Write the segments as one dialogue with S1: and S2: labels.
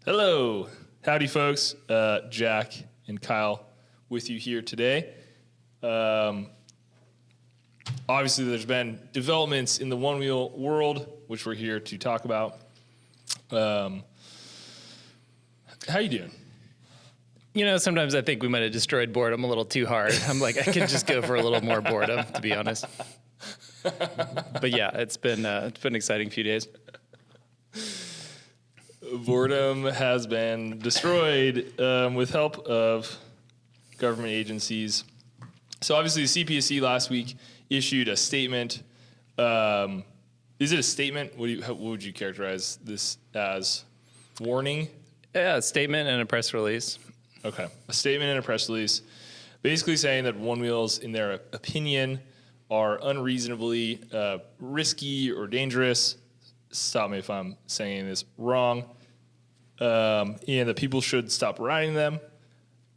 S1: Hello. Howdy, folks. Jack and Kyle with you here today. Obviously, there's been developments in the Onewheel world, which we're here to talk about. How you doing?
S2: You know, sometimes I think we might have destroyed boredom a little too hard. I'm like, I could just go for a little more boredom, to be honest. But yeah, it's been an exciting few days.
S1: Boredom has been destroyed with help of government agencies. So obviously the CPSC last week issued a statement. Is it a statement? What would you characterize this as? Warning?
S2: Yeah, a statement and a press release.
S1: Okay. A statement and a press release basically saying that Onewheels, in their opinion, are unreasonably risky or dangerous. Stop me if I'm saying this wrong. And that people should stop riding them.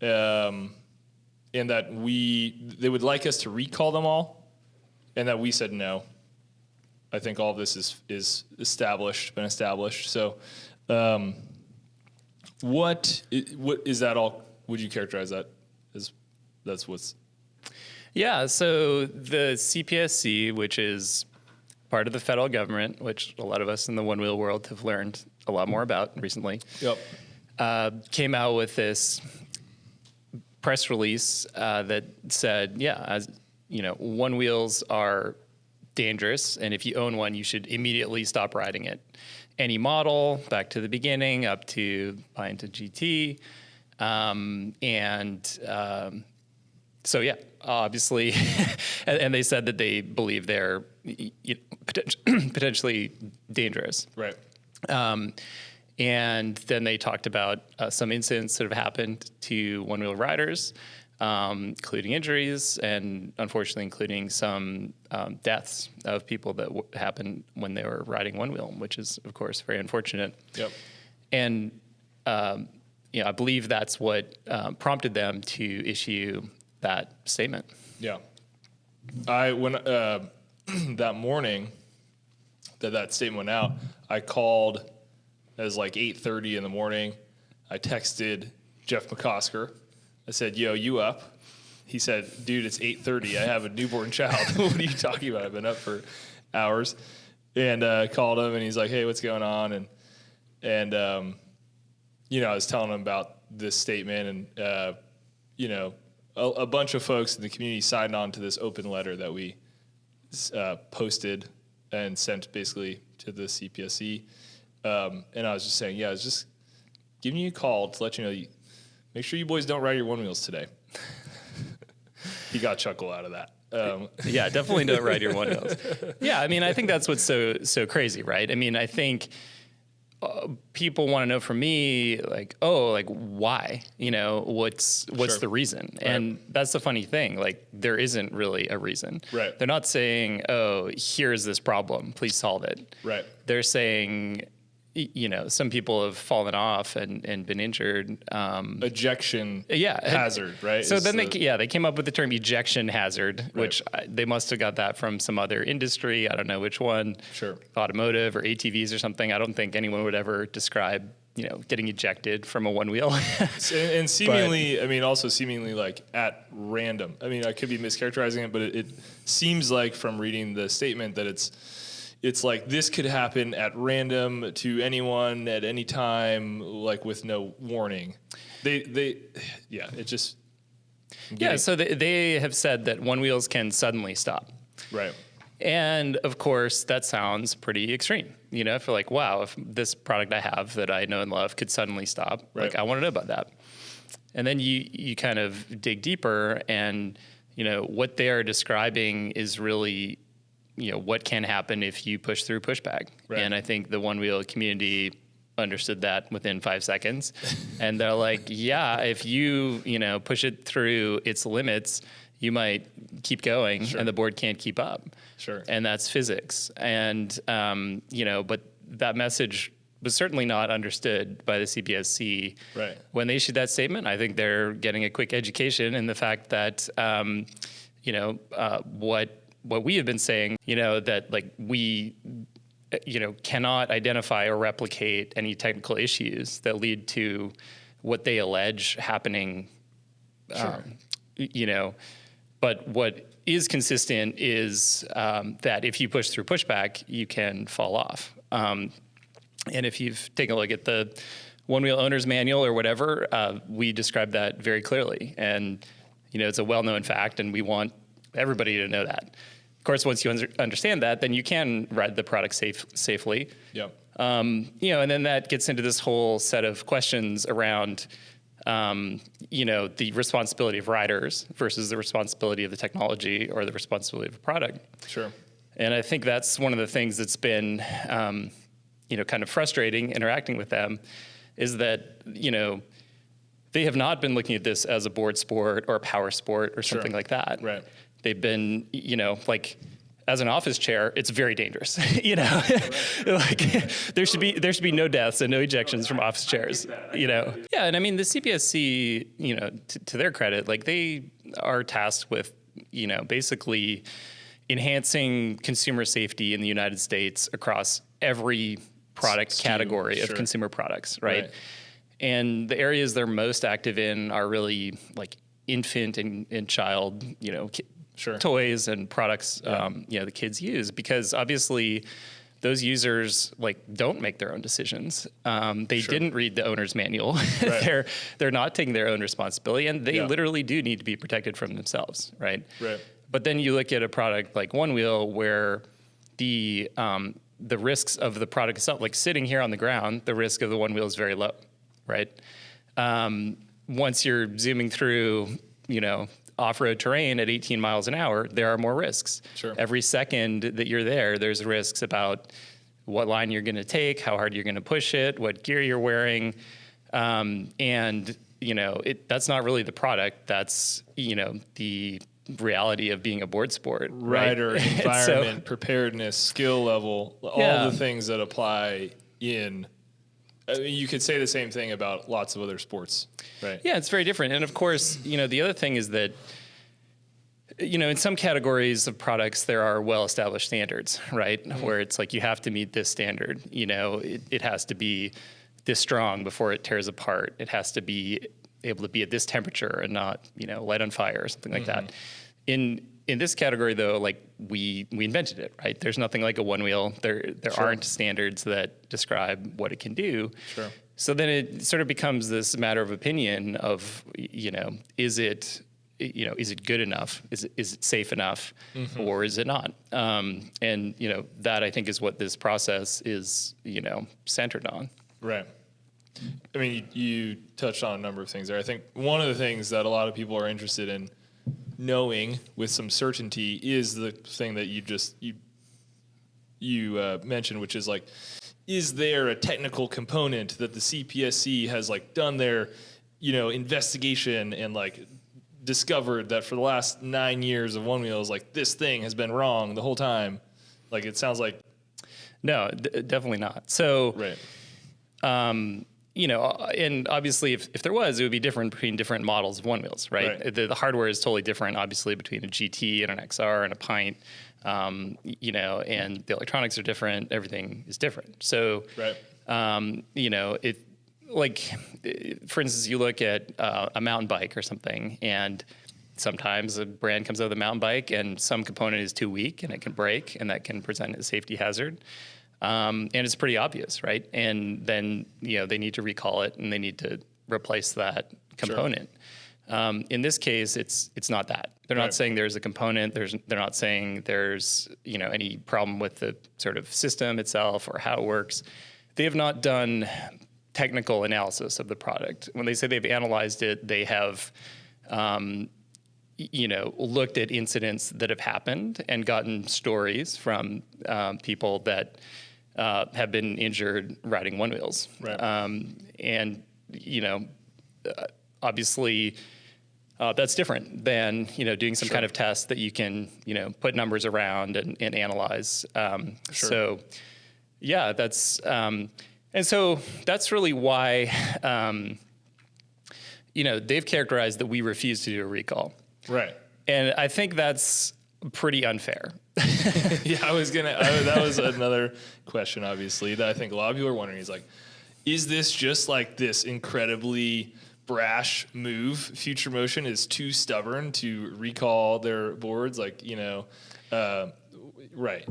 S1: And that they would like us to recall them all. And that we said no. I think all of this is been established. So what is that all? Would you characterize that as that's what's?
S2: Yeah, so the CPSC, which is part of the federal government, which a lot of us in the Onewheel world have learned a lot more about recently, came out with this press release that said, yeah, as you know, Onewheels are dangerous, and if you own one, you should immediately stop riding it. Any model, back to the beginning, up to buying to GT, so yeah, obviously, and they said that they believe they're potentially dangerous.
S1: Right.
S2: And then they talked about some incidents that have happened to Onewheel riders, including injuries and unfortunately including some deaths of people that happened when they were riding Onewheel, which is, of course, very unfortunate.
S1: Yep.
S2: And I believe that's what prompted them to issue that statement.
S1: Yeah. When that morning that statement went out, I called. It was like 8:30 in the morning. I texted Jeff McCosker. I said, "Yo, you up?" He said, "Dude, it's 8:30. I have a newborn child." What are you talking about? I've been up for hours. And called him, and he's like, "Hey, what's going on?" And I was telling him about this statement, and a bunch of folks in the community signed on to this open letter that we posted and sent basically to the CPSC. And I was just saying, I was just giving you a call to let you know, make sure you boys don't ride your Onewheels today. He got a chuckle out of that.
S2: Yeah, definitely don't ride your Onewheels. Yeah, I mean, I think that's what's so crazy, right? I mean, I think people want to know from me, why? What's
S1: Sure.
S2: the reason?
S1: Right.
S2: And that's the funny thing. Like, there isn't really a reason.
S1: Right.
S2: They're not saying, oh, here's this problem, please solve it.
S1: Right.
S2: They're saying, some people have fallen off and been injured.
S1: Ejection hazard, right?
S2: So then they came up with the term ejection hazard, right, which they must have got that from some other industry. I don't know which one.
S1: Sure.
S2: Automotive or ATVs or something. I don't think anyone would ever describe, getting ejected from a Onewheel.
S1: and seemingly, also seemingly like at random. I mean, I could be mischaracterizing it, but it seems like from reading the statement that it's like this could happen at random to anyone at any time, like with no warning. So
S2: they have said that Onewheels can suddenly stop.
S1: Right.
S2: And of course, that sounds pretty extreme. For like, wow, if this product I have that I know and love could suddenly stop,
S1: right,
S2: like I want to know about that. And then you kind of dig deeper, and what they are describing is really, what can happen if you push through pushback.
S1: Right.
S2: And I think the Onewheel community understood that within 5 seconds. And they're like, yeah, if you push it through its limits, you might keep going,
S1: sure,
S2: and the board can't keep up.
S1: Sure.
S2: And that's physics. And, but that message was certainly not understood by the CPSC.
S1: Right.
S2: When they issued that statement, I think they're getting a quick education in the fact that, what we have been saying, that like we cannot identify or replicate any technical issues that lead to what they allege happening.
S1: Sure.
S2: But what is consistent is that if you push through pushback, you can fall off. And if you've taken a look at the Onewheel Owner's Manual or whatever, we describe that very clearly. And, it's a well-known fact, and we want everybody to know that. Of course, once you understand that, then you can ride the product safely.
S1: Yep.
S2: And then that gets into this whole set of questions around, the responsibility of riders versus the responsibility of the technology or the responsibility of a product.
S1: Sure.
S2: And I think that's one of the things that's been, kind of frustrating interacting with them is that, they have not been looking at this as a board sport or a power sport or something like that.
S1: Right.
S2: They've been, like, as an office chair, it's very dangerous. Like there should be no deaths and no ejections from office chairs. Yeah, and I mean the CPSC, to their credit, like they are tasked with, basically enhancing consumer safety in the United States across every product category of consumer products, right? And the areas they're most active in are really like infant and child, toys and products, the kids use, because obviously those users like don't make their own decisions. They didn't read the owner's manual. Right. They're not taking their own responsibility, and they literally do need to be protected from themselves, right? Right. But then you look at a product like Onewheel, where the risks of the product itself, like sitting here on the ground, the risk of the Onewheel is very low, right? Once you're zooming through, off-road terrain at 18 miles an hour, there are more risks. Sure. Every second that you're there, there's risks about what line you're going to take, how hard you're going to push it, what gear you're wearing. And, that's not really the product. That's, the reality of being a board sport.
S1: Rider, right? Environment, preparedness, skill level, all the things that apply in... I mean, you could say the same thing about lots of other sports, right? Yeah,
S2: it's very different. And of course, the other thing is that, in some categories of products, there are well-established standards, right? Mm-hmm. Where it's like, you have to meet this standard. It has to be this strong before it tears apart. It has to be able to be at this temperature and not, light on fire or something like that. In this category, though, like we invented it, right? There's nothing like a Onewheel. There aren't standards that describe what it can do. Sure. So then it sort of becomes this matter of opinion of, is it good enough? Is it safe enough, or is it not? And that I think is what this process is, centered on.
S1: Right. I mean, you touched on a number of things there. I think one of the things that a lot of people are interested in knowing with some certainty is the thing that you mentioned, which is like, is there a technical component that the CPSC has like done their, investigation and like discovered that for the last 9 years of Onewheel is like, this thing has been wrong the whole time? Like, it sounds like.
S2: No, definitely not. So,
S1: right.
S2: And obviously if there was, it would be different between different models of Onewheels, right? The hardware is totally different, obviously, between a GT and an XR and a Pint, and the electronics are different. Everything is different. So, for instance, you look at a mountain bike or something, and sometimes a brand comes out with a mountain bike and some component is too weak and it can break, and that can present a safety hazard. And it's pretty obvious, right? And then, they need to recall it and they need to replace that component. Sure. In this case, it's not that. They're not saying there's a component. They're not saying there's, any problem with the sort of system itself or how it works. They have not done technical analysis of the product. When they say they've analyzed it, they have, looked at incidents that have happened and gotten stories from people that have been injured riding Onewheels. Right. And, obviously that's different than, doing some kind of test that you can, put numbers around and analyze. So, yeah, that's, and so that's really why, they've characterized that we refuse to do a recall.
S1: Right.
S2: And I think that's pretty unfair.
S1: Yeah, that was another question, obviously, that I think a lot of people are wondering is like, is this just like this incredibly brash move? Future Motion is too stubborn to recall their boards, like, right.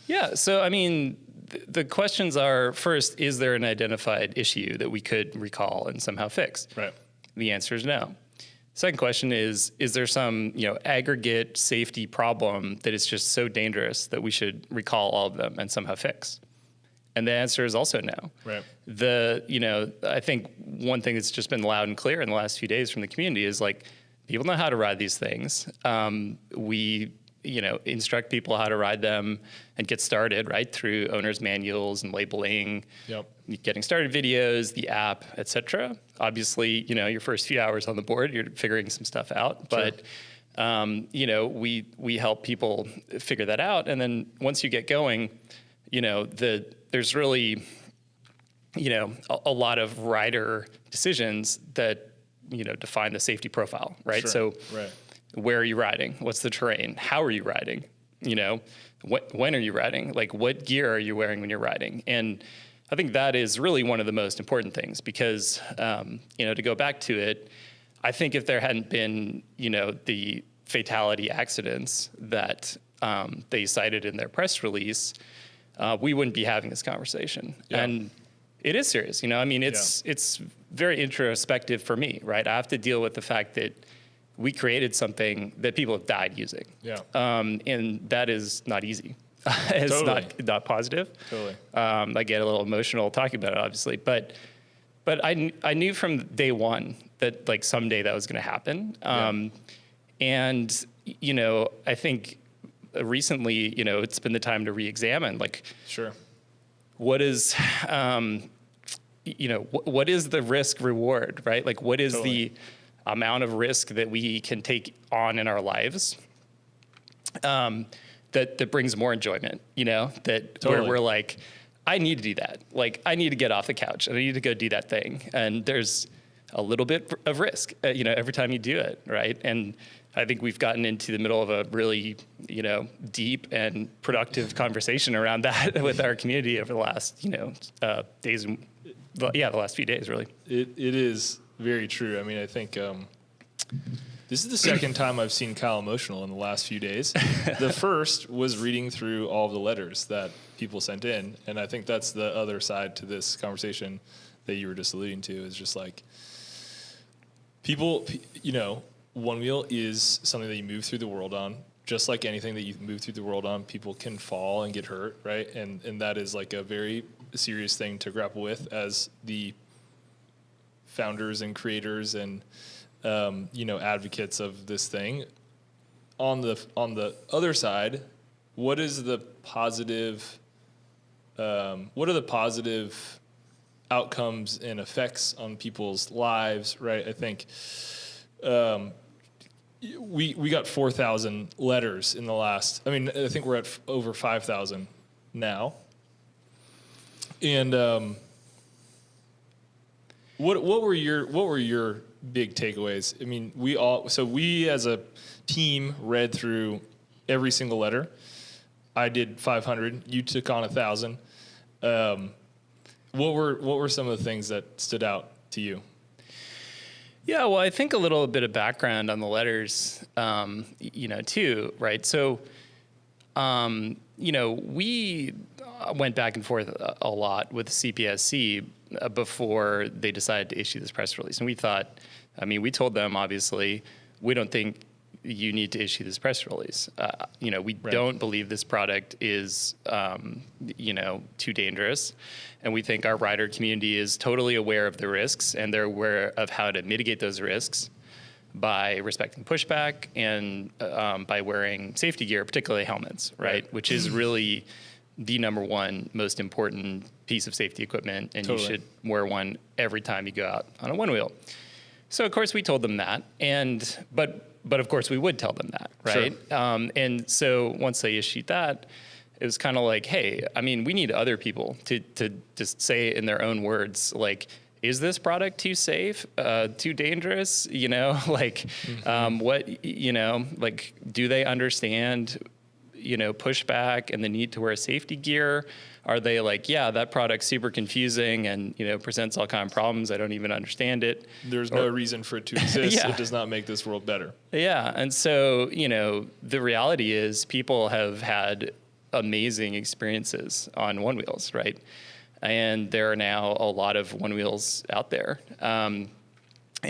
S2: Yeah. So, I mean, the questions are, first, is there an identified issue that we could recall and somehow fix?
S1: Right.
S2: The answer is no. Second question is there some, aggregate safety problem that is just so dangerous that we should recall all of them and somehow fix? And the answer is also no.
S1: Right.
S2: I think one thing that's just been loud and clear in the last few days from the community is like, people know how to ride these things. We instruct people how to ride them and get started, right, through owner's manuals and labeling, getting started videos, the app, et cetera. Obviously, your first few hours on the board, you're figuring some stuff out.
S1: Sure.
S2: But, we help people figure that out. And then once you get going, there's really, a lot of rider decisions that, define the safety profile, right?
S1: Sure.
S2: So
S1: right.
S2: Where are you riding? What's the terrain? How are you riding? When are you riding? Like, what gear are you wearing when you're riding? And I think that is really one of the most important things because, to go back to it, I think if there hadn't been, the fatality accidents that they cited in their press release, we wouldn't be having this conversation. Yeah. And it is serious. It's very introspective for me, right? I have to deal with the fact that we created something that people have died using. Yeah. And that is not easy. It's totally. not positive.
S1: Totally.
S2: I get a little emotional talking about it, obviously, but I knew from day one that like someday that was going to happen. And I think recently, it's been the time to re-examine like,
S1: sure,
S2: what is, what is the risk reward, right? Like what is the amount of risk that we can take on in our lives that brings more enjoyment, where we're like, I need to do that. Like, I need to get off the couch and I need to go do that thing. And there's a little bit of risk, every time you do it, right? And I think we've gotten into the middle of a really, deep and productive conversation around that with our community over the last, days. The last few days, really.
S1: It is very true. I mean, I think this is the second time I've seen Kyle emotional in the last few days. The first was reading through all of the letters that people sent in, and I think that's the other side to this conversation that you were just alluding to, is just like people, Onewheel is something that you move through the world on. Just like anything that you move through the world on, people can fall and get hurt, right? And that is like a very serious thing to grapple with as the founders and creators and advocates of this thing. On the other side, what is the positive? What are the positive outcomes and effects on people's lives? Right. I think we got 4,000 letters in the last. I mean, I think we're at over 5,000 now. And what were your big takeaways? I mean, we as a team read through every single letter. I did 500. You took on 1,000. What were some of the things that stood out to you?
S2: Yeah, well, I think a little bit of background on the letters, too, right? So, we went back and forth a lot with CPSC before they decided to issue this press release. And we thought, we told them, obviously, we don't think you need to issue this press release. We right. don't believe this product is, too dangerous. And we think our rider community is totally aware of the risks, and they're aware of how to mitigate those risks by respecting pushback and by wearing safety gear, particularly helmets, right? Which is really the number one most important piece of safety equipment, and you should wear one every time you go out on a Onewheel. So of course we told them that, but of course we would tell them that, right? Sure. And so once they issued that, it was kind of like, hey, we need other people to just say in their own words, like, is this product too safe, too dangerous? You know, like, what, you know, like, do they understand, you know, pushback and the need to wear safety gear? Are they like, yeah, that product's super confusing and, you know, presents all kinds of problems. I don't even understand it.
S1: There's no reason for it to exist.
S2: Yeah.
S1: It does not make this world better.
S2: Yeah. And so, you know, the reality is people have had amazing experiences on Onewheels, right? And there are now a lot of Onewheels out there. And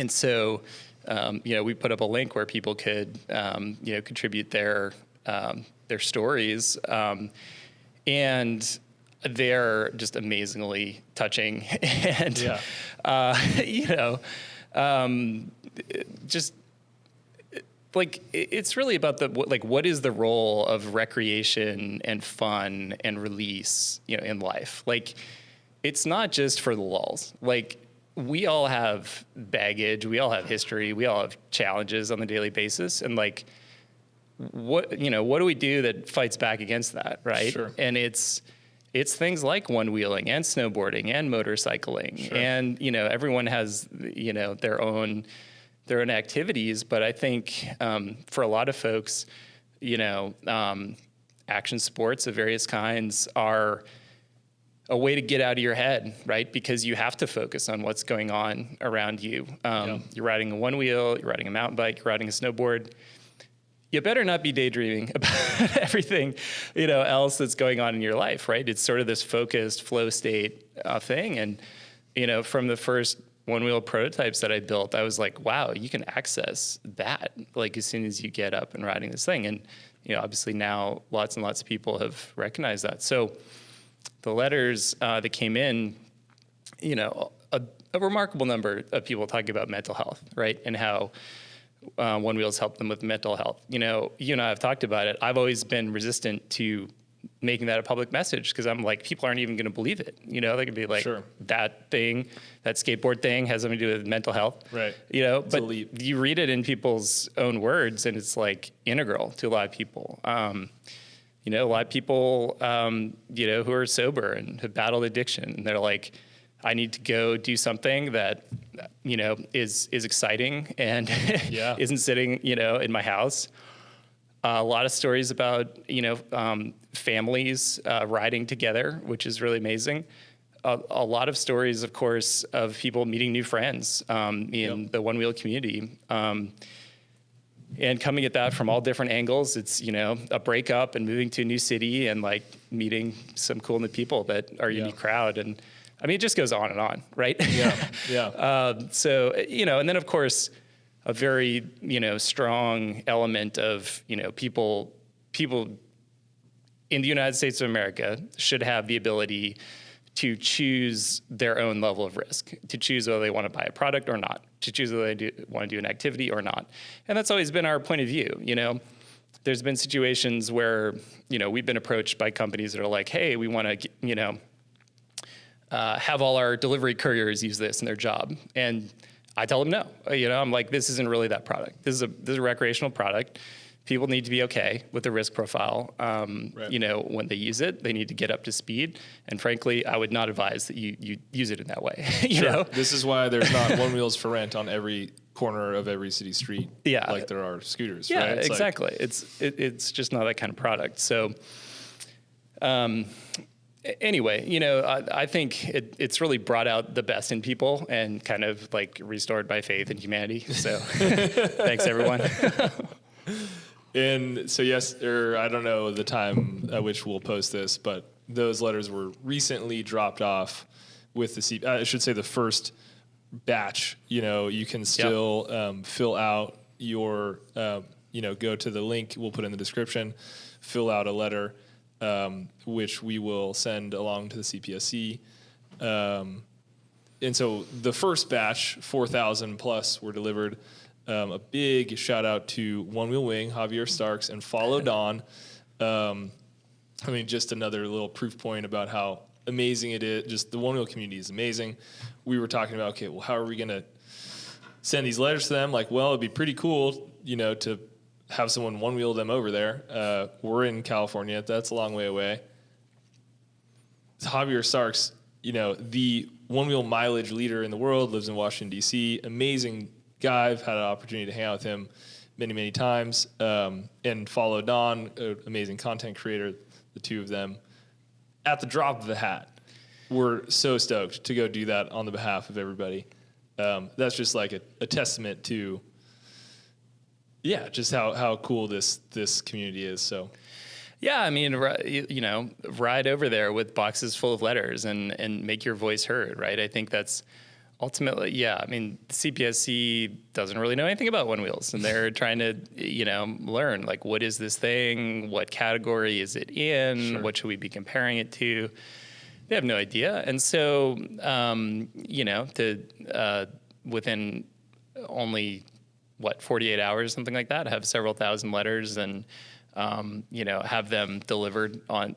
S2: so, you know, we put up a link where people could, you know, contribute their stories. And they're just amazingly touching. And, you know, just like, it's really about what is the role of recreation and fun and release, you know, in life? Like, it's not just for the lulz. Like, we all have baggage, we all have history, we all have challenges on the daily basis. And like, what do we do that fights back against that, right?
S1: Sure.
S2: And it's things like one-wheeling and snowboarding and motorcycling. Sure. And, you know, everyone has, you know, their own activities. But I think for a lot of folks, you know, action sports of various kinds are a way to get out of your head, right? Because you have to focus on what's going on around you. You're riding a one-wheel, you're riding a mountain bike, you're riding a snowboard. You better not be daydreaming about everything, you know, else that's going on in your life, right? It's sort of this focused flow state thing. And, you know, from the first one-wheel prototypes that I built, I was like, wow, you can access that, like, as soon as you get up and riding this thing. And, you know, obviously now lots and lots of people have recognized that. So the letters that came in, you know, a remarkable number of people talking about mental health, right? And how Onewheels help them with mental health. You know, you and I have talked about it. I've always been resistant to making that a public message because I'm like, people aren't even going to believe it. You know, they could be like,
S1: Sure.
S2: that skateboard thing has something to do with mental health.
S1: Right.
S2: You know,
S1: It's
S2: but
S1: elite.
S2: you read it in people's own words and it's like integral to a lot of people. You know, a lot of people, you know, who are sober and have battled addiction, and they're like, I need to go do something that, you know, is exciting and isn't sitting, you know, in my house. A lot of stories about, you know, families riding together, which is really amazing. A lot of stories, of course, of people meeting new friends in the one-wheel community. And coming at that from all different angles. It's, you know, a breakup and moving to a new city and like meeting some cool new people that are a unique crowd. And I mean, it just goes on and on, right? So, you know, and then of course, a very, you know, strong element of, you know, people in the United States of America should have the ability to choose their own level of risk, to choose whether they want to buy a product or not, to choose whether they want to do an activity or not. And that's always been our point of view. You know, there's been situations where, you know, we've been approached by companies that are like, hey, we want to, you know, have all our delivery couriers use this in their job. And I tell them no. You know, I'm like, this isn't really that product. This is a recreational product. People need to be okay with the risk profile. Right. You know, when they use it, they need to get up to speed. And frankly, I would not advise that you use it in that way. You know?
S1: This is why there's not one wheels for rent on every corner of every city street. Like there are scooters.
S2: Yeah,
S1: right?
S2: Exactly. It's just not that kind of product. So, anyway, you know, I think it's really brought out the best in people and kind of like restored my faith in humanity. So, thanks everyone.
S1: And so, yes, I don't know the time at which we'll post this, but those letters were recently dropped off with I should say the first batch. You know, you can still fill out your, you know, go to the link we'll put in the description, fill out a letter, which we will send along to the CPSC. And so the first batch, 4,000 plus, were delivered. A big shout out to One Wheel Wing, Javier Starks, and Follow Dawn. I mean, just another little proof point about how amazing it is. Just the One Wheel community is amazing. We were talking about, okay, well, how are we going to send these letters to them? Like, well, it'd be pretty cool, you know, to have someone one wheel them over there. We're in California. That's a long way away. Javier Starks the one-wheel mileage leader in the world, lives in Washington, D.C., amazing guy. I've had an opportunity to hang out with him many, many times, and follow Don, an amazing content creator, the two of them. At the drop of a hat, we're so stoked to go do that on the behalf of everybody. That's just like a testament to, just how cool this community is. So,
S2: yeah, I mean, ride over there with boxes full of letters and make your voice heard, right? I think that's ultimately, I mean, CPSC doesn't really know anything about Onewheels, and they're trying to, learn, like, what is this thing? What category is it in? Sure. What should we be comparing it to? They have no idea. And so, within only, 48 hours, something like that, have several thousand letters and, have them delivered on,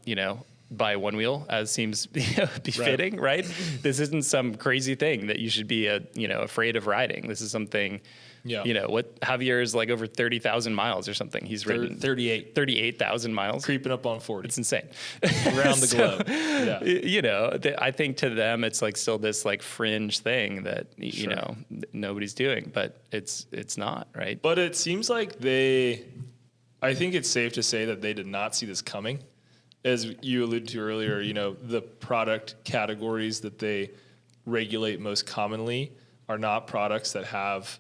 S2: by Onewheel, as seems befitting, right? This isn't some crazy thing that you should be, afraid of riding. This is something, what Javier is like over 30,000 miles or something. He's ridden 38,000 miles.
S1: Creeping up on 40.
S2: It's insane.
S1: Around the globe. Yeah.
S2: I think to them, it's like still this like fringe thing that, nobody's doing, but it's not, right?
S1: But it seems like I think it's safe to say that they did not see this coming. As you alluded to earlier, the product categories that they regulate most commonly are not products that have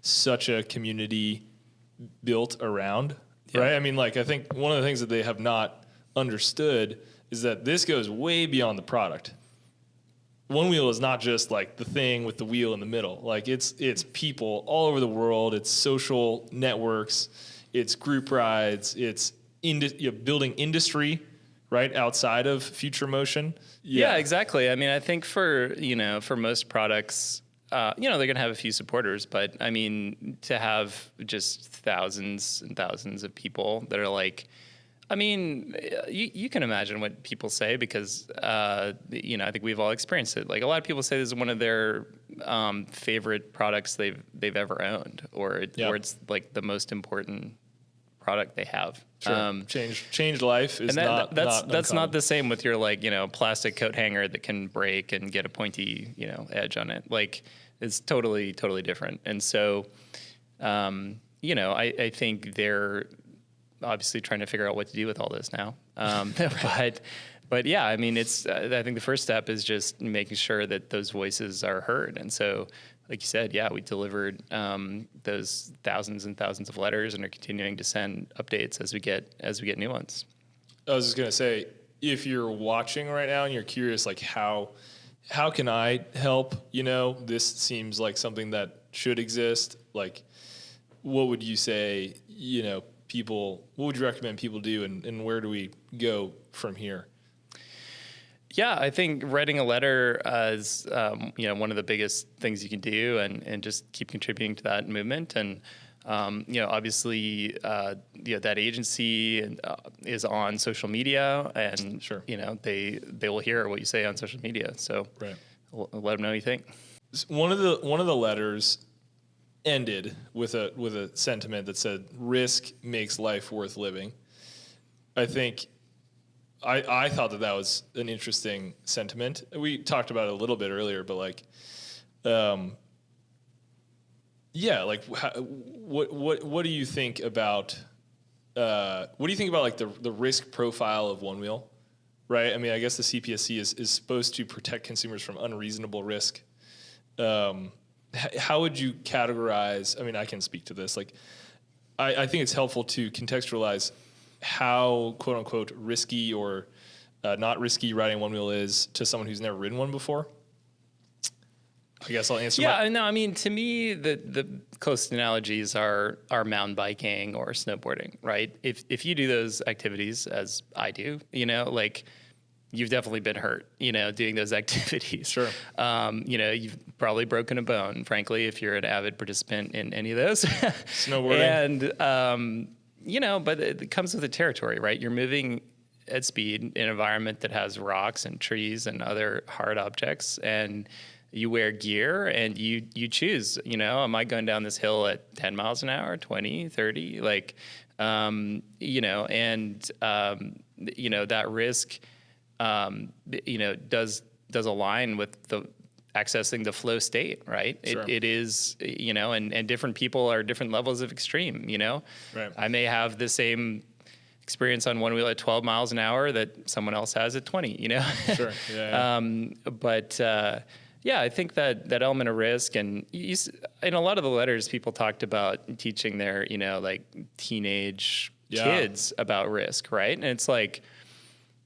S1: such a community built around, right? I mean, like, I think one of the things that they have not understood is that this goes way beyond the product. Onewheel is not just like the thing with the wheel in the middle. Like, it's people all over the world. It's social networks. It's group rides. It's building industry, right, outside of future motion.
S2: Yeah, exactly. I mean, I think for most products, they're going to have a few supporters, but I mean, to have just thousands and thousands of people that are like, I mean, you can imagine what people say because, I think we've all experienced it. Like, a lot of people say this is one of their favorite products they've ever owned, or it's like the most important product they have.
S1: Sure. Changed life is
S2: that's not the same with your plastic coat hanger that can break and get a pointy edge on it. Like, it's totally different. And so I think they're obviously trying to figure out what to do with all this now. But yeah, I mean, I think the first step is just making sure that those voices are heard. And so, like you said, we delivered those thousands and thousands of letters and are continuing to send updates as we get new ones.
S1: I was just gonna say, if you're watching right now and you're curious, like, how can I help? This seems like something that should exist. Like, what would you say? What would you recommend people do, and where do we go from here?
S2: Yeah, I think writing a letter is one of the biggest things you can do, and just keep contributing to that movement. And obviously, that agency is on social media, and
S1: sure,
S2: they will hear what you say on social media. So let them know what you think.
S1: One of the letters ended with a sentiment that said, "Risk makes life worth living." I think. I thought that was an interesting sentiment. We talked about it a little bit earlier, but like, what do you think about like the risk profile of Onewheel, right? I mean, I guess the CPSC is supposed to protect consumers from unreasonable risk. How would you categorize? I mean, I can speak to this. Like, I think it's helpful to contextualize how quote unquote risky or not risky riding Onewheel is to someone who's never ridden one before. I guess I'll answer.
S2: Yeah, no, I mean, to me, the closest analogies are mountain biking or snowboarding, right? If you do those activities, as I do, like, you've definitely been hurt, doing those activities.
S1: Sure.
S2: You've probably broken a bone, frankly, if you're an avid participant in any of those.
S1: Snowboarding.
S2: And, but it comes with the territory, right? You're moving at speed in an environment that has rocks and trees and other hard objects, and you wear gear and you choose, am I going down this hill at 10 miles an hour, 20, 30? Like, and, that risk, does does align with the accessing the flow state, right?
S1: Sure.
S2: It is, and different people are different levels of extreme,
S1: Right.
S2: I may have the same experience on one wheel at 12 miles an hour that someone else has at 20,
S1: Sure. Yeah.
S2: Yeah, I think that element of risk, and in a lot of the letters, people talked about teaching their, like teenage kids about risk, right? And it's like,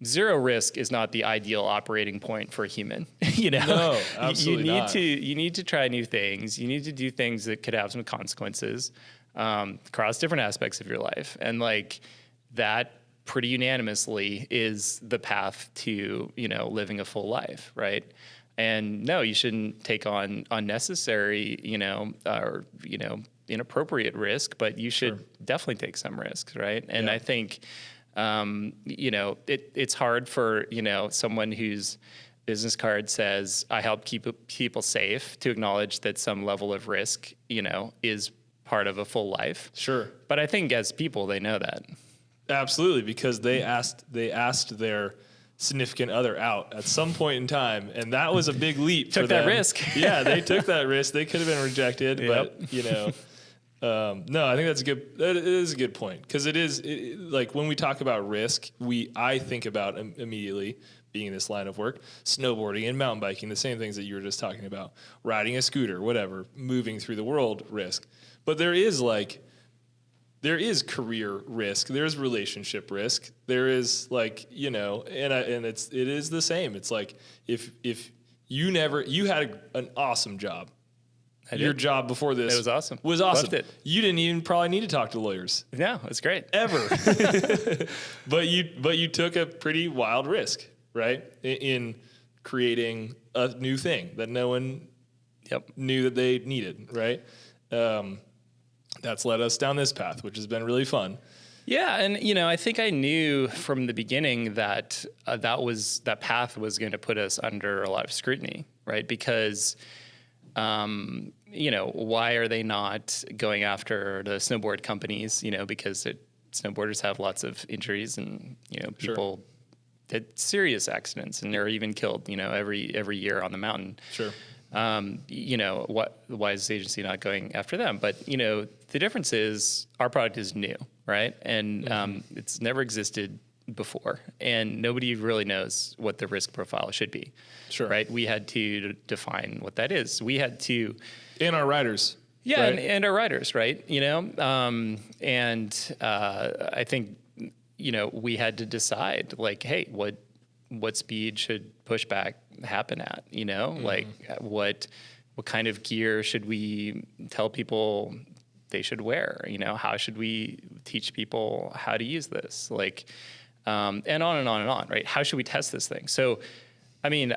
S2: zero risk is not the ideal operating point for a human.
S1: No, absolutely not.
S2: You need to try new things. You need to do things that could have some consequences across different aspects of your life, and like that pretty unanimously is the path to living a full life, right? And no, you shouldn't take on unnecessary, or inappropriate risk, but you should definitely take some risks, right? And I think. It's hard for, someone whose business card says, I help keep people safe, to acknowledge that some level of risk, is part of a full life.
S1: Sure.
S2: But I think as people, they know that.
S1: Absolutely, because they asked their significant other out at some point in time, and that was a big leap for them.
S2: Took that risk.
S1: Yeah, they took that risk. They could have been rejected, but no, I think that is a good point, because like when we talk about risk, I think about immediately, being in this line of work, snowboarding and mountain biking, the same things that you were just talking about, riding a scooter, whatever, moving through the world risk. But there is career risk, there's relationship risk, there is like, and it is the same. It's like if you had an awesome job. Your job before this
S2: was awesome.
S1: Loved
S2: it.
S1: You didn't even probably need to talk to lawyers.
S2: No, it's great.
S1: Ever. But you took a pretty wild risk, right? In creating a new thing that no one knew that they needed, right? That's led us down this path, which has been really fun.
S2: Yeah, and I think I knew from the beginning that that path was going to put us under a lot of scrutiny, right? Because why are they not going after the snowboard companies? Because snowboarders have lots of injuries, and people did serious accidents, and they're even killed. Every year on the mountain.
S1: Sure.
S2: Why is the agency not going after them? But the difference is our product is new, right? And it's never existed before, and nobody really knows what the risk profile should be.
S1: Sure.
S2: Right? We had to define what that is. We had to...
S1: And our riders.
S2: Yeah,
S1: right?
S2: and our riders, right? I think, we had to decide, like, hey, what speed should pushback happen at? Like what kind of gear should we tell people they should wear? How should we teach people how to use this? Like, and on and on and on, right? How should we test this thing? So, I mean,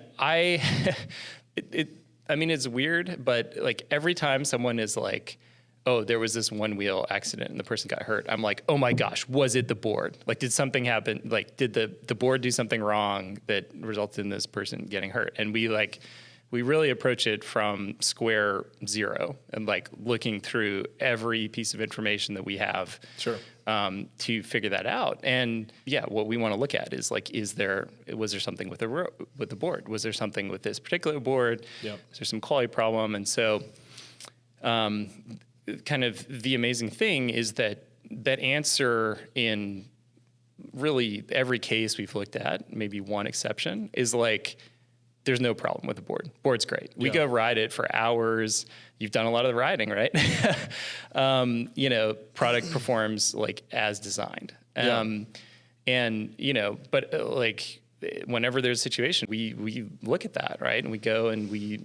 S2: it's weird, but like every time someone is like, oh, there was this one wheel accident and the person got hurt, I'm like, oh my gosh, was it the board? Like, did something happen? Like, did the board do something wrong that resulted in this person getting hurt? And we really approach it from square zero, and like looking through every piece of information that we have. Sure. To figure that out. And yeah, what we want to look at is like, was there something with the board? Was there something with this particular board? Yep. Is there some quality problem? And so, kind of the amazing thing is that answer in really every case we've looked at, maybe one exception, is like, there's no problem with the board. Board's great. We go ride it for hours. You've done a lot of the riding, right? Product performs like as designed. But like whenever there's a situation, we look at that, right? And we go and we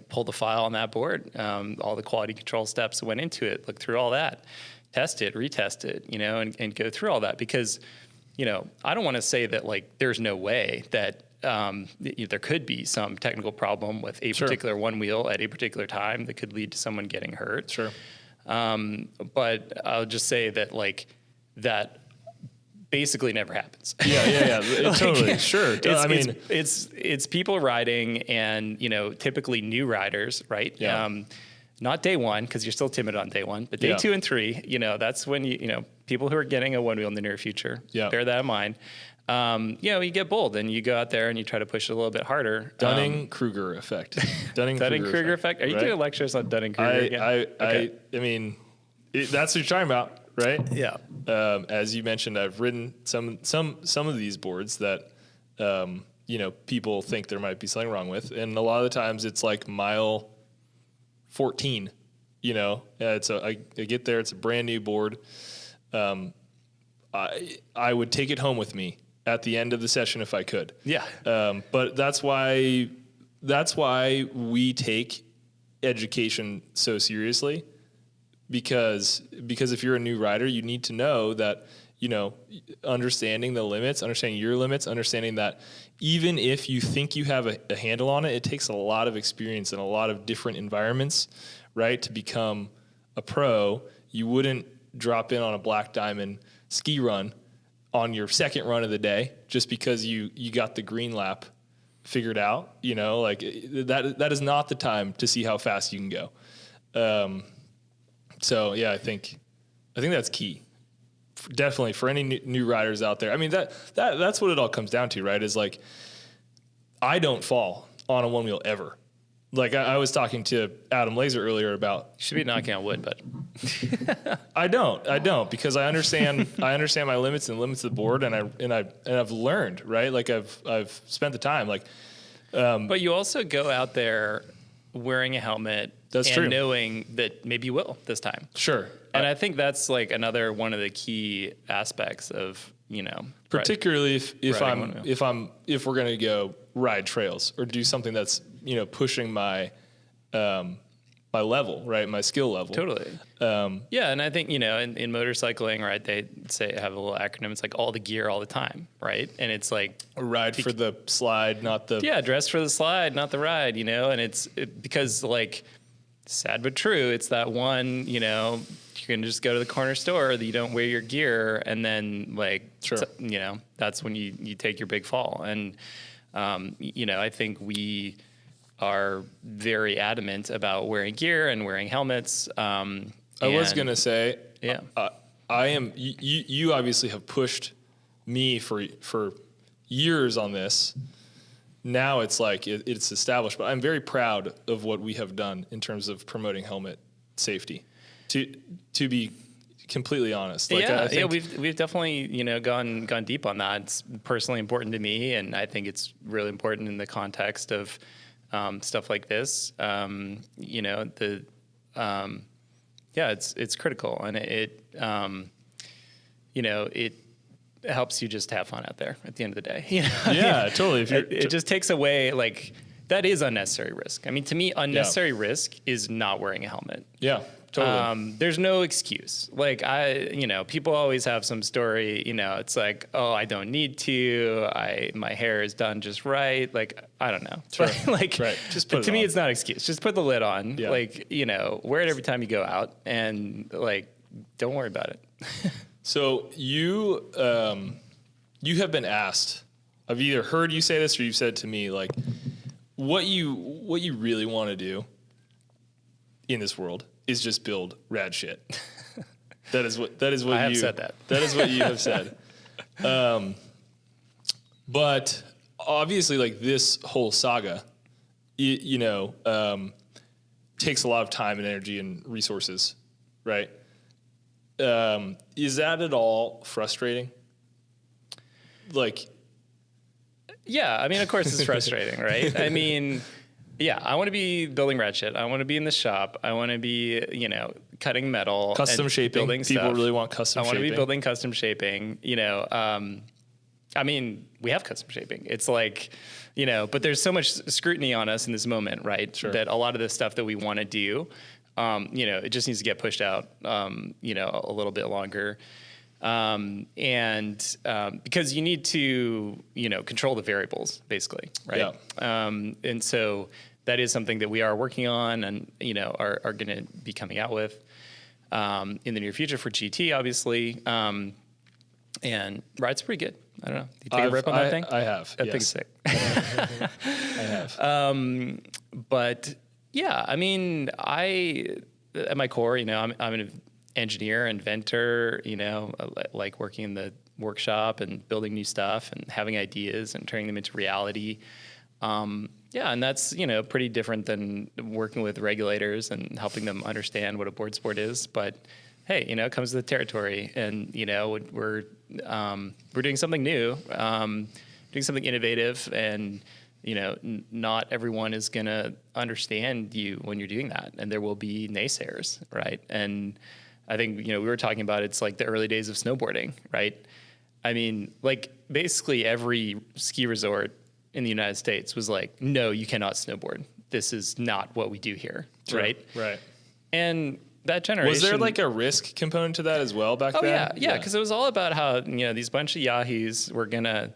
S2: pull the file on that board, all the quality control steps that went into it, look through all that, test it, retest it, and go through all that, because I don't want to say that like there's no way that there could be some technical problem with a particular one wheel at a particular time that could lead to someone getting hurt. Sure. But I'll just say that like that basically never happens.
S1: Yeah.
S2: Like,
S1: totally. Sure.
S2: It's people riding, and typically new riders, right? Yeah. Not day one, because you're still timid on day one, but day 2 and 3, that's when people who are getting a one wheel in the near future, bear that in mind. you get bold and you go out there and you try to push it a little bit harder.
S1: Dunning-Kruger effect.
S2: Dunning-Kruger effect. Are you doing lectures on Dunning-Kruger again?
S1: I mean, that's what you're talking about, right?
S2: Yeah.
S1: As you mentioned, I've written some of these boards that, people think there might be something wrong with. And a lot of the times it's like mile 14, I get there, it's a brand new board. I would take it home with me at the end of the session if I could.
S2: Yeah.
S1: But that's why we take education so seriously, because if you're a new rider, you need to know that, understanding the limits, understanding your limits, understanding that even if you think you have a handle on it, it takes a lot of experience in a lot of different environments, right? To become a pro. You wouldn't drop in on a black diamond ski run on your second run of the day just because you got the green lap figured out, that is not the time to see how fast you can go. So yeah, I think that's key. Definitely for any new riders out there. I mean, that's what it all comes down to, right? Is like, I don't fall on a one wheel ever. Like I was talking to Adam Laser earlier about.
S2: You should be knocking on wood, but
S1: I don't because I understand my limits and limits of the board, and I've learned, right? Like I've spent the time, like.
S2: But you also go out there wearing a helmet.
S1: That's
S2: and
S1: true.
S2: Knowing that maybe you will this time.
S1: Sure.
S2: And I think that's like another one of the key aspects of,
S1: particularly if we're going to go ride trails or do something that's, pushing my level, right? My skill level.
S2: Totally. Yeah. And I think, in motorcycling, right, they have a little acronym. It's like all the gear all the time. Right. And it's like
S1: a ride for the slide, not the.
S2: Yeah. Dress for the slide, not the ride, and because like sad, but true. It's that one, you can just go to the corner store that you don't wear your gear. And then like,
S1: sure.
S2: That's when you take your big fall. And, I think we are very adamant about wearing gear and wearing helmets. I
S1: was going to say,
S2: yeah,
S1: I am, you obviously have pushed me for years on this. Now it's like it's established, but I'm very proud of what we have done in terms of promoting helmet safety. To be completely honest, like I think
S2: we've definitely gone deep on that. It's personally important to me, and I think it's really important in the context of stuff like this. It's critical, and it helps you just have fun out there at the end of the day.
S1: Yeah, totally.
S2: It just takes away like that is unnecessary risk. I mean, to me, unnecessary risk is not wearing a helmet.
S1: Yeah, totally.
S2: There's no excuse. Like people always have some story. It's like, oh, I don't need to. My hair is done just right. Like I don't know.
S1: Sure.
S2: Like
S1: right. Just put it
S2: to me,
S1: on.
S2: it's not an excuse. Just put the lid on.
S1: Yeah.
S2: Like wear it every time you go out, and like don't worry about it.
S1: So you have been asked. I've either heard you say this or you've said it to me, like what you really want to do in this world is just build rad shit. That is what
S2: I have said that.
S1: That is what you have said. But obviously, like this whole saga, takes a lot of time and energy and resources, right? Is that at all frustrating? Like,
S2: yeah, I mean, of course it's frustrating, right? I mean, yeah, I want to be building rad shit. I want to be in the shop. I want to be, cutting metal,
S1: custom shaping.
S2: Building
S1: People
S2: stuff.
S1: really want custom shaping.
S2: I want to be building custom shaping. I mean, we have custom shaping. It's like, but there's so much scrutiny on us in this moment, right?
S1: Sure.
S2: That a lot of the stuff that we want to do, it just needs to get pushed out, a little bit longer. Because you need to, control the variables basically. Right.
S1: Yeah.
S2: And so that is something that we are working on and, are going to be coming out with, in the near future for GT, obviously. And ride's pretty good. I don't know. Did you take a rip on that thing?
S1: I have.
S2: That thing's sick.
S1: I have.
S2: But yeah, I mean, at my core, I'm an engineer, inventor, I like working in the workshop and building new stuff and having ideas and turning them into reality. Yeah, and that's, pretty different than working with regulators and helping them understand what a board sport is. But hey, it comes to the territory, and we're doing something new, doing something innovative, and not everyone is going to understand you when you're doing that, and there will be naysayers, right? And I think we were talking about it's like the early days of snowboarding, right? I mean, like basically every ski resort in the United States was like, no, you cannot snowboard. This is not what we do here,
S1: Sure.
S2: right?
S1: Right.
S2: And that generation...
S1: Was there like a risk component to that as well back then?
S2: Yeah, because it was all about how, these bunch of yahoos were going to,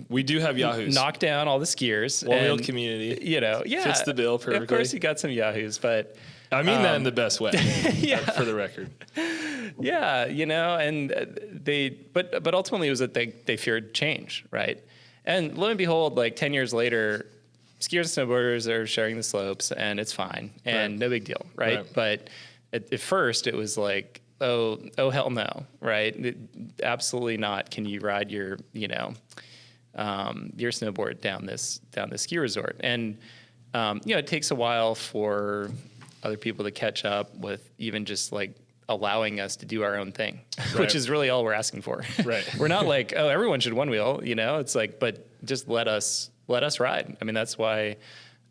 S1: we do have yahoos.
S2: knock down all the skiers.
S1: Onewheel community. Fits the bill perfectly.
S2: Of course you got some yahoos, but...
S1: I mean that in the best way, for the record.
S2: Yeah, and but ultimately it was that they feared change, right? And lo and behold, like 10 years later, skiers and snowboarders are sharing the slopes, and it's fine, and no big deal, right? But at first, it was like, oh hell no, right? Absolutely not. Can you ride your snowboard down this ski resort? And it takes a while for other people to catch up with even just like allowing us to do our own thing, which is really all we're asking for.
S1: Right.
S2: We're not like, oh, everyone should one wheel, it's like, but just let us ride. I mean, that's why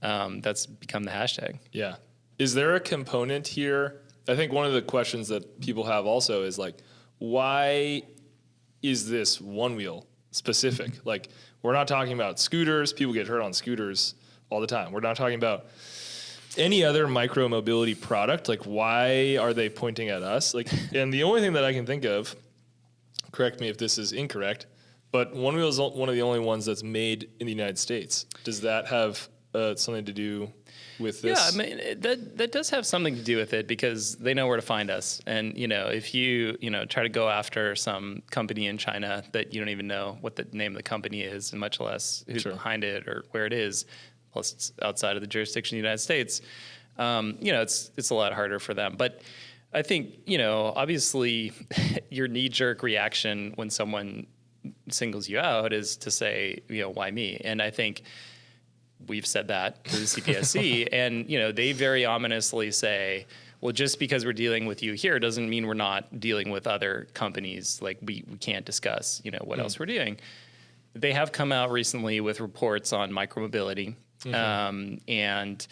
S2: that's become the hashtag.
S1: Yeah. Is there a component here? I think one of the questions that people have also is like, why is this one wheel specific? Like, we're not talking about scooters. People get hurt on scooters all the time. We're not talking about any other micro mobility product. Like, why are they pointing at us? Like, and the only thing that I can think of, correct me if this is incorrect, but Onewheel is one of the only ones that's made in the United States. Does that have something to do with this?
S2: Yeah, I mean, that does have something to do with it, because they know where to find us. And, if you, try to go after some company in China that you don't even know what the name of the company is, and much less who's behind it or where it is, plus it's outside of the jurisdiction of the United States, it's a lot harder for them. But I think, obviously your knee-jerk reaction when someone singles you out is to say, why me? And I think we've said that to the CPSC, and, they very ominously say, well, just because we're dealing with you here doesn't mean we're not dealing with other companies. Like, we can't discuss, what else we're doing. They have come out recently with reports on micromobility. And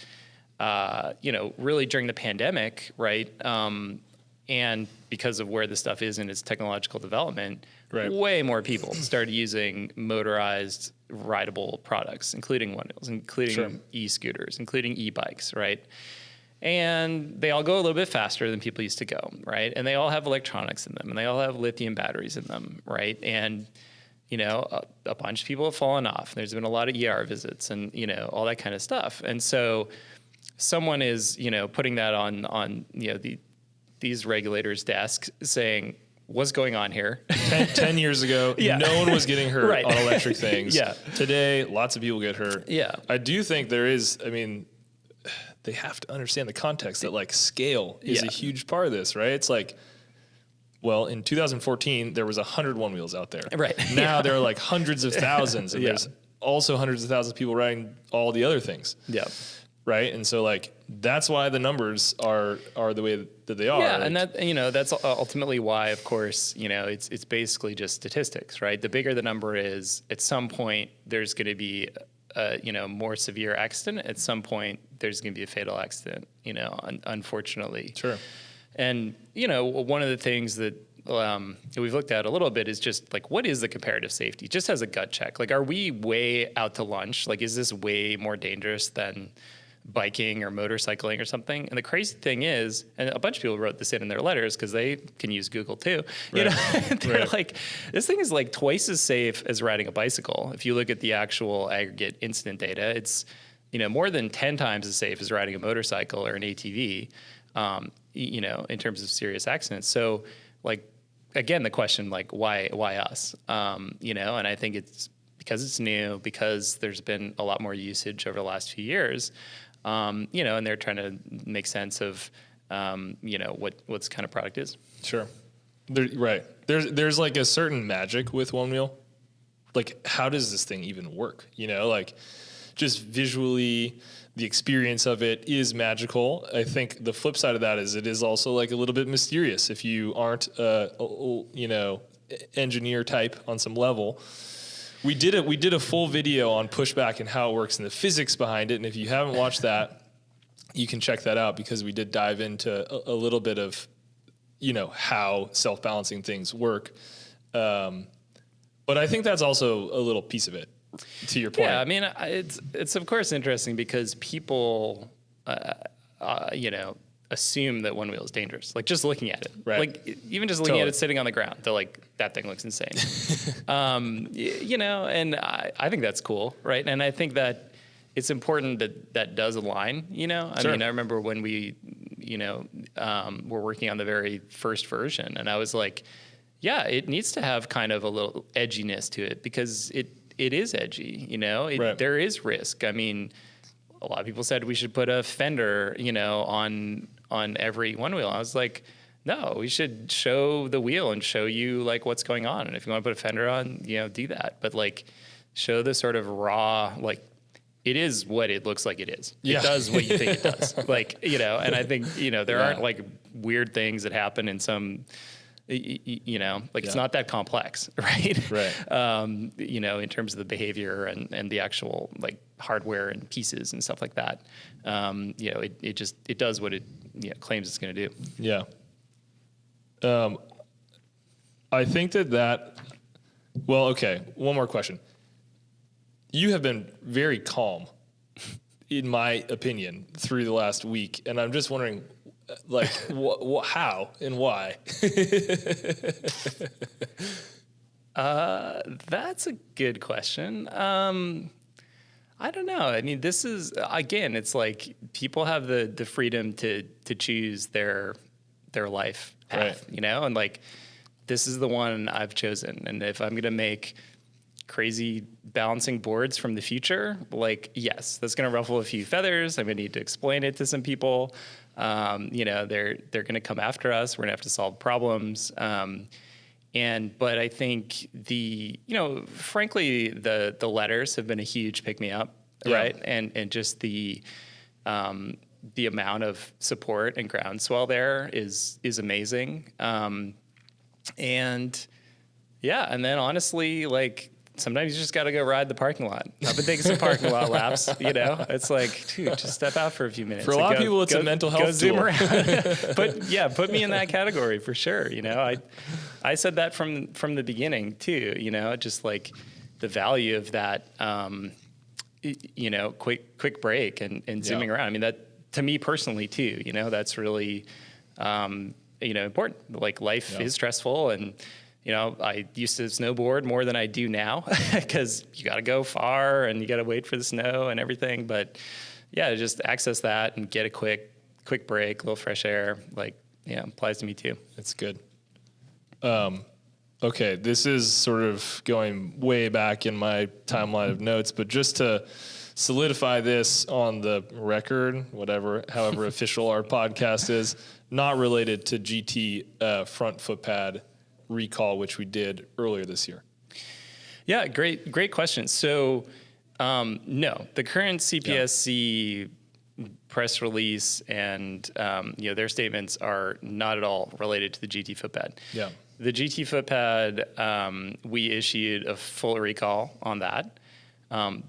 S2: really during the pandemic, right? And because of where the stuff is in its technological development, way more people started using motorized rideable products, including one wheels, including e-scooters, including e-bikes, right? And they all go a little bit faster than people used to go, right? And they all have electronics in them, and they all have lithium batteries in them, right? And a bunch of people have fallen off. There's been a lot of ER visits and, all that kind of stuff. And so someone is, putting that on these regulators' desks saying, what's going on here?
S1: 10 years ago, no one was getting hurt on electric things.
S2: Yeah.
S1: Today, lots of people get hurt.
S2: Yeah.
S1: I do think there is, they have to understand the context that like scale is a huge part of this, right? It's like, well, in 2014, there was 100 one wheels out there.
S2: Right.
S1: Now there are like hundreds of thousands, and there's also hundreds of thousands of people riding all the other things.
S2: Yeah.
S1: Right. And so like, that's why the numbers are the way that they are.
S2: Yeah.
S1: Like,
S2: And that's ultimately why, of course, it's basically just statistics, right? The bigger the number is, at some point, there's going to be a, more severe accident. At some point, there's going to be a fatal accident, unfortunately.
S1: Sure.
S2: And, one of the things that we've looked at a little bit is just like, what is the comparative safety? Just as a gut check. Like, are we way out to lunch? Like, is this way more dangerous than biking or motorcycling or something? And the crazy thing is, and a bunch of people wrote this in their letters because they can use Google too, they're like, this thing is like twice as safe as riding a bicycle. If you look at the actual aggregate incident data, it's, more than 10 times as safe as riding a motorcycle or an ATV. In terms of serious accidents. So, like, again, the question, like, why us? And I think it's because it's new, because there's been a lot more usage over the last few years, and they're trying to make sense of, what this kind of product is.
S1: Sure. Right. There's like a certain magic with Onewheel. Like, how does this thing even work? Like just visually, the experience of it is magical. I think the flip side of that is it is also like a little bit mysterious if you aren't engineer type on some level. We did a full video on pushback and how it works and the physics behind it. And if you haven't watched that, you can check that out because we did dive into a little bit of, how self-balancing things work. But I think that's also a little piece of it, to your point.
S2: Yeah, I mean, it's of course interesting because people, assume that Onewheel is dangerous. Like just looking at it,
S1: right?
S2: Like even just looking at it sitting on the ground, they're like, that thing looks insane. And I think that's cool, right? And I think that it's important that does align. I
S1: Sure.
S2: mean, I remember when we, were working on the very first version, and I was like, yeah, it needs to have kind of a little edginess to it because it is edgy.
S1: Right.
S2: There is risk. I mean, a lot of people said we should put a fender, on every Onewheel. I was like, no, we should show the wheel and show you like what's going on. And if you want to put a fender on, do that. But like show the sort of raw, like it is what it looks like it is.
S1: Yeah.
S2: It does what you think it does. Like, and I think, there aren't like weird things that happen in some, it's not that complex, right?
S1: Right.
S2: In terms of the behavior and the actual like hardware and pieces and stuff like that. It does what it claims it's going to do.
S1: Yeah. I think well, okay. One more question. You have been very calm, in my opinion, through the last week. And I'm just wondering, like, how and why?
S2: That's a good question. I don't know. I mean, this is, again, it's like people have the freedom to choose their life path,
S1: Right.
S2: And like, this is the one I've chosen. And if I'm going to make crazy balancing boards from the future, like, yes, that's going to ruffle a few feathers. I'm going to need to explain it to some people. They're going to come after us. We're going to have to solve problems. But I think frankly, the letters have been a huge pick me up,
S1: Yeah.
S2: right? And just the amount of support and groundswell there is amazing. And then honestly, like sometimes you just got to go ride the parking lot. I've been taking some parking lot laps, It's like, dude, just step out for a few minutes.
S1: For a lot of people, it's a mental health
S2: Go zoom
S1: tool.
S2: around. But yeah, put me in that category for sure. I said that from the beginning too, just like the value of that, quick break and zooming around. I mean, that to me personally too, that's really, important. Like life is stressful and, I used to snowboard more than I do now because you got to go far and you got to wait for the snow and everything. But yeah, just access that and get a quick break, a little fresh air. Like, yeah, applies to me too.
S1: That's good. Okay, this is sort of going way back in my timeline of notes, but just to solidify this on the record, however official our podcast is, not related to GT front foot pad recall, which we did earlier this year.
S2: Yeah, great question. So, no, the current CPSC press release and their statements are not at all related to the GT footpad.
S1: Yeah,
S2: the GT footpad, we issued a full recall on that.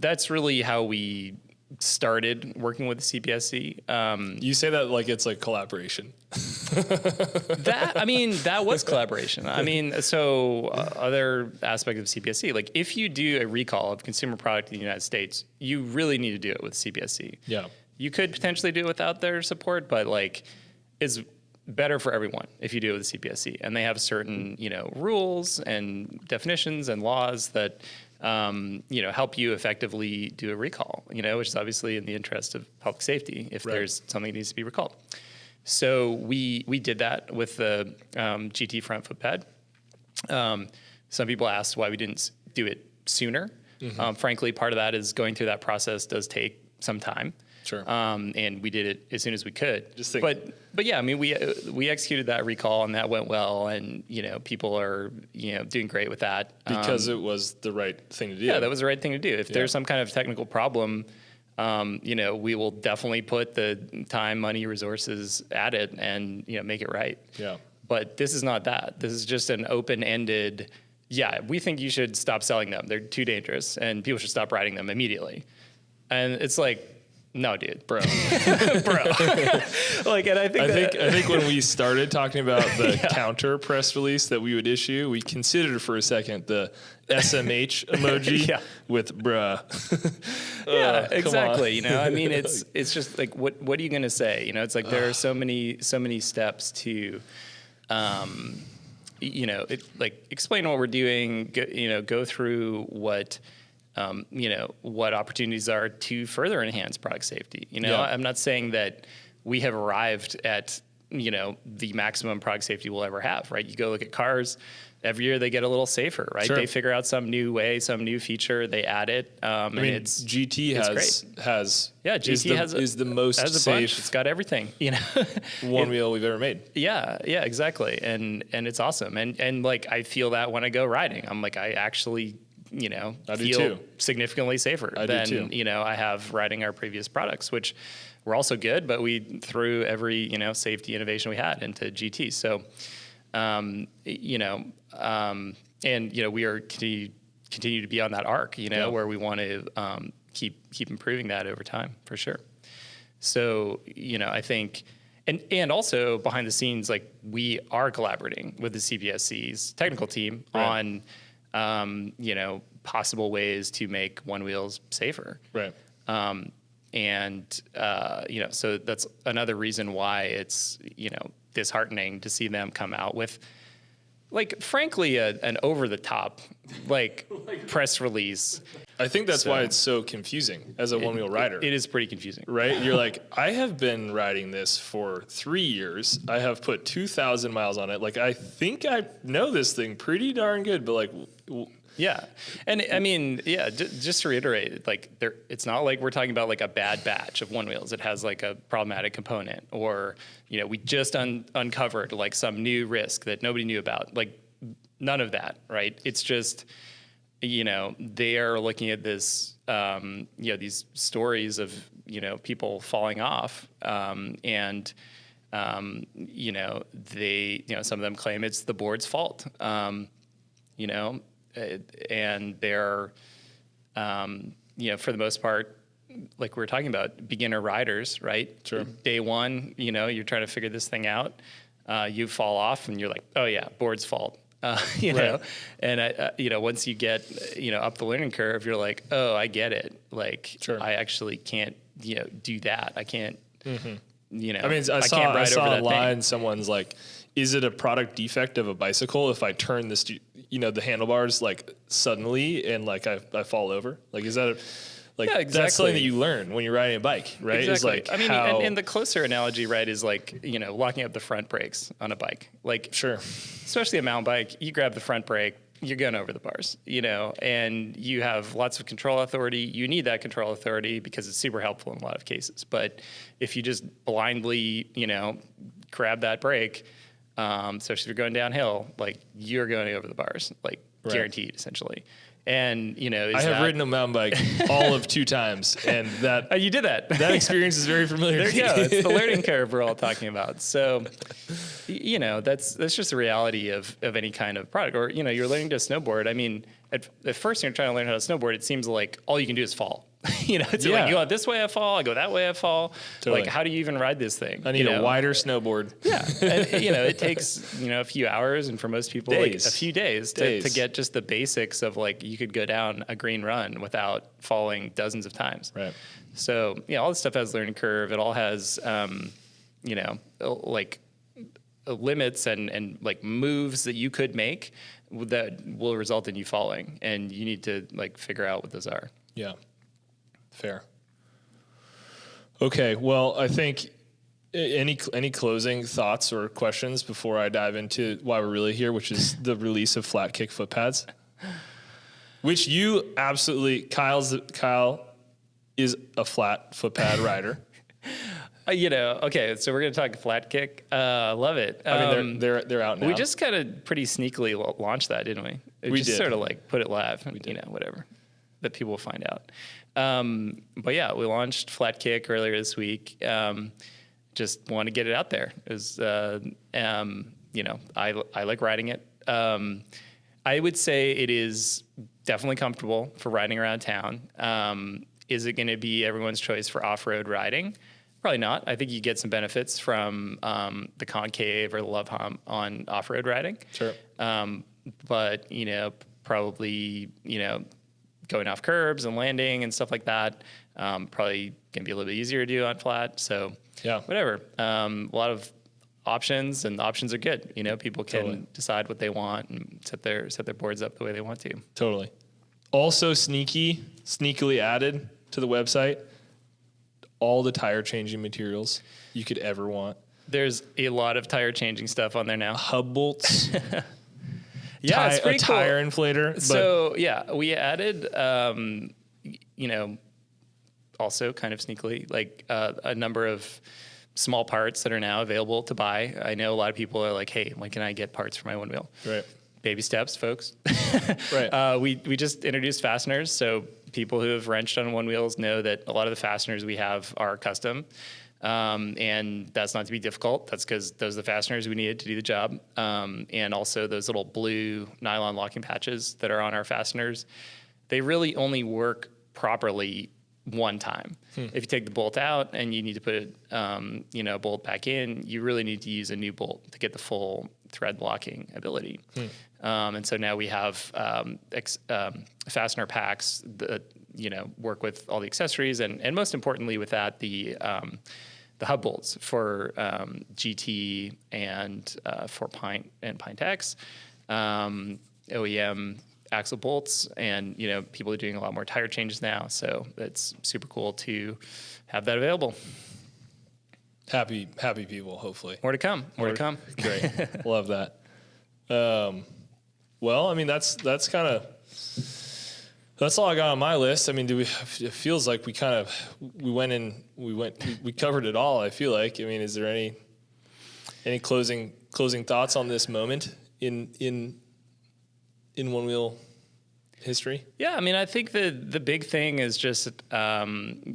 S2: That's really how we started working with the CPSC.
S1: You say that like it's like collaboration.
S2: That was collaboration. Other aspect of CPSC, like if you do a recall of consumer product in the United States, you really need to do it with CPSC.
S1: Yeah.
S2: You could potentially do it without their support, but like it's better for everyone if you do it with CPSC. And they have certain, rules and definitions and laws that help you effectively do a recall, which is obviously in the interest of public safety if there's something that needs to be recalled. So we did that with the GT front foot pad. Some people asked why we didn't do it sooner.
S1: Mm-hmm.
S2: Frankly, part of that is going through that process does take some time.
S1: Sure.
S2: And we did it as soon as we could.
S1: Just think.
S2: But yeah, I mean, we executed that recall and that went well, and people are doing great with that
S1: because it was the right thing to do.
S2: Yeah, that was the right thing to do. If there's some kind of technical problem, we will definitely put the time, money, resources at it and make it right.
S1: Yeah.
S2: But this is not that. This is just an open-ended. Yeah, we think you should stop selling them. They're too dangerous, and people should stop riding them immediately. And it's like, no, dude,
S1: bro.
S2: Like, and I think
S1: when we started talking about the counter press release that we would issue, we considered for a second the SMH emoji with bruh.
S2: Yeah, exactly. I mean, it's just like, what are you going to say? It's like there are so many steps to, explain what we're doing, go through what opportunities are to further enhance product safety. I'm not saying that we have arrived at, the maximum product safety we'll ever have, right? You go look at cars, every year they get a little safer, right?
S1: Sure.
S2: They figure out some new way, some new feature, they add it.
S1: I mean, GT is the most safe.
S2: It's got everything,
S1: one wheel we've ever made.
S2: Yeah, exactly. And it's awesome. And like, I feel that when I go riding, I'm like, I actually, feel significantly safer than, I have riding our previous products, which were also good, but we threw every, safety innovation we had into GT. So, and, we are continue to be on that arc, where we want to keep improving that over time, for sure. So, I think, and also behind the scenes, like, we are collaborating with the CPSC's technical team on, possible ways to make Onewheels safer.
S1: Right.
S2: So that's another reason why it's, disheartening to see them come out with, like, frankly, an over-the-top, press release.
S1: I think that's why it's so confusing as a one-wheel rider.
S2: It is pretty confusing.
S1: Right? You're like, I have been riding this for 3 years. I have put 2,000 miles on it. Like, I think I know this thing pretty darn good, but like...
S2: Yeah. And I mean, just to reiterate, like, it's not like we're talking about like a bad batch of Onewheels. It has like a problematic component, or, we just uncovered like some new risk that nobody knew about. Like, none of that, right? It's just, they are looking at this, these stories of, people falling off, and they, some of them claim it's the board's fault, and they're, for the most part, like we were talking about, beginner riders, right?
S1: Sure.
S2: Day one, you're trying to figure this thing out. You fall off and you're like, oh yeah, board's fault. Know, and once you get, up the learning curve, you're like, oh, I get it. Like,
S1: sure.
S2: I actually can't, do that. I can't,
S1: I mean, I saw online, someone's like, is it a product defect of a bicycle if I turn this, the handlebars like suddenly and like I fall over? Like, is that exactly. That's something that you learn when you're riding a bike, right?
S2: Exactly.
S1: Is like,
S2: I mean, and the closer analogy, right, is like, locking up the front brakes on a bike. Like,
S1: sure.
S2: Especially a mountain bike, you grab the front brake, you're going over the bars, and you have lots of control authority. You need that control authority because it's super helpful in a lot of cases. But if you just blindly, grab that brake, especially if you're going downhill, like, you're going over the bars, like, guaranteed, essentially. And,
S1: I have ridden a mountain bike all of 2 times, and that
S2: you did that.
S1: That experience is very familiar.
S2: There you go. It's the learning curve we're all talking about. So, that's just the reality of any kind of product. Or, you're learning to snowboard. I mean, at first when you're trying to learn how to snowboard, it seems like all you can do is fall. It's like, you go this way, I fall. I go that way, I fall. Totally. Like, how do you even ride this thing?
S1: I need a wider snowboard.
S2: Yeah. And, it takes, a few hours, and for most people, like a few days to get just the basics of, like, you could go down a green run without falling dozens of times.
S1: Right.
S2: So, all this stuff has learning curve. It all has, like, limits and like moves that you could make that will result in you falling. And you need to, like, figure out what those are.
S1: Yeah. Fair. Okay. Well, I think any closing thoughts or questions before I dive into why we're really here, which is the release of flat kick foot pads, which you absolutely, Kyle is a flat foot pad rider.
S2: Okay, so we're gonna talk flat kick. Love it.
S1: I mean, they're out now.
S2: We just kind of pretty sneakily launched that, didn't we?
S1: We
S2: just
S1: did.
S2: sort of like put it live, and, whatever, that people will find out. But yeah, we launched flat kick earlier this week. Just want to get it out there. It was, I like riding it. I would say it is definitely comfortable for riding around town. Is it going to be everyone's choice for off-road riding? Probably not. I think you get some benefits from the concave or the love hump on off-road riding.
S1: Sure.
S2: But, probably, going off curbs and landing and stuff like that, probably going to be a little bit easier to do on flat. So
S1: Yeah.
S2: whatever. A lot of options, and the options are good. People can decide what they want and set their boards up the way they want to.
S1: Totally. Also sneakily added to the website, all the tire changing materials you could ever want.
S2: There's a lot of tire changing stuff on there now.
S1: Hub bolts.
S2: Yeah, it's pretty cool.
S1: Tire inflator.
S2: So yeah, we added, also kind of sneakily, like a number of small parts that are now available to buy. I know a lot of people are like, hey, when can I get parts for my Onewheel?
S1: Right.
S2: Baby steps, folks.
S1: Right.
S2: We just introduced fasteners, so people who have wrenched on Onewheels know that a lot of the fasteners we have are custom, and that's not to be difficult. That's because those are the fasteners we needed to do the job, and also those little blue nylon locking patches that are on our fasteners. They really only work properly one time. If you take the bolt out and you need to put a bolt back in, you really need to use a new bolt to get the full thread locking ability. And so now we have fastener packs that work with all the accessories, and most importantly with that, the hub bolts for GT and for Pint and Pint X, OEM axle bolts, and people are doing a lot more tire changes now, so it's super cool to have that available.
S1: Happy people, hopefully.
S2: More to come. More to come.
S1: Great. Love that. Well, I mean, that's all I got on my list. I mean, it feels like we covered it all. I feel like. I mean, is there any closing thoughts on this moment in Onewheel history? Yeah,
S2: I mean, I think the big thing is just, again,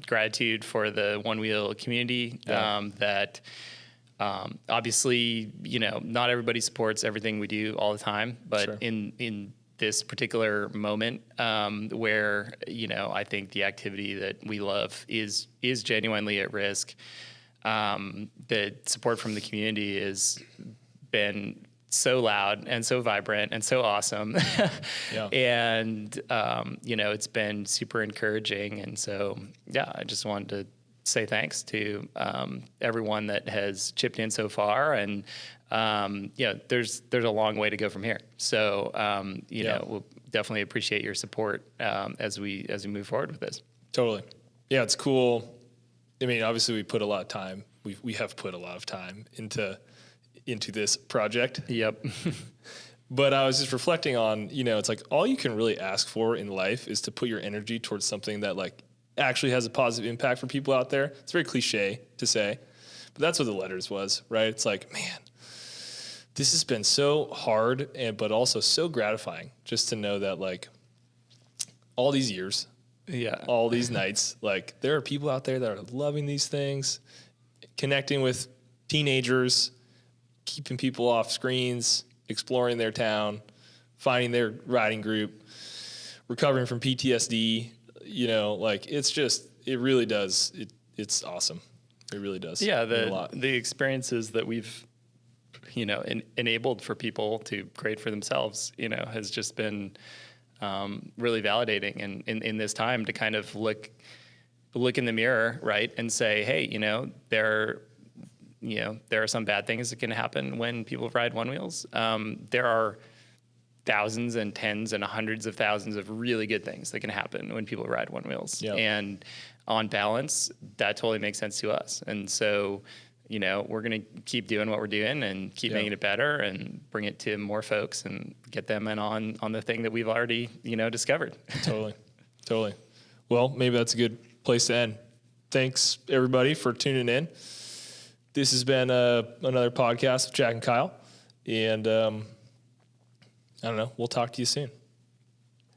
S2: gratitude for the Onewheel community. That obviously, not everybody supports everything we do all the time, but
S1: sure.
S2: in this particular moment, where I think the activity that we love is genuinely at risk, the support from the community has been so loud and so vibrant and so awesome.
S1: Yeah.
S2: And, it's been super encouraging. And so, yeah, I just wanted to say thanks to everyone that has chipped in so far. And, there's a long way to go from here. So, we'll definitely appreciate your support as we move forward with this.
S1: Totally. Yeah, it's cool. I mean, obviously we put a lot of time. We have put a lot of time into this project.
S2: Yep.
S1: But I was just reflecting on, it's like all you can really ask for in life is to put your energy towards something that like actually has a positive impact for people out there. It's very cliche to say, but that's what the letters was, right? It's like, man, this has been so hard but also so gratifying just to know that like all these years, all these nights, like there are people out there that are loving these things, connecting with teenagers, keeping people off screens, exploring their town, finding their riding group, recovering from PTSD, like it really does. It's awesome. It really does.
S2: Yeah. The experiences that we've, enabled for people to create for themselves, has just been really validating. And in this time to kind of look in the mirror, right, and say, hey, there are some bad things that can happen when people ride Onewheels. There are thousands and tens and hundreds of thousands of really good things that can happen when people ride Onewheels.
S1: Yep.
S2: And on balance, that totally makes sense to us. And so, we're going to keep doing what we're doing and keep making it better and bring it to more folks and get them in on the thing that we've already, discovered.
S1: Totally. Totally. Well, maybe that's a good place to end. Thanks, everybody, for tuning in. This has been another podcast with Jack and Kyle. And I don't know. We'll talk to you soon.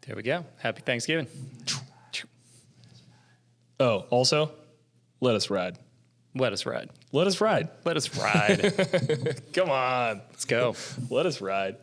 S2: There we go. Happy Thanksgiving.
S1: Oh, also, let us ride.
S2: Let us ride.
S1: Let us ride.
S2: Let us ride.
S1: Come on.
S2: Let's go.
S1: Let us ride.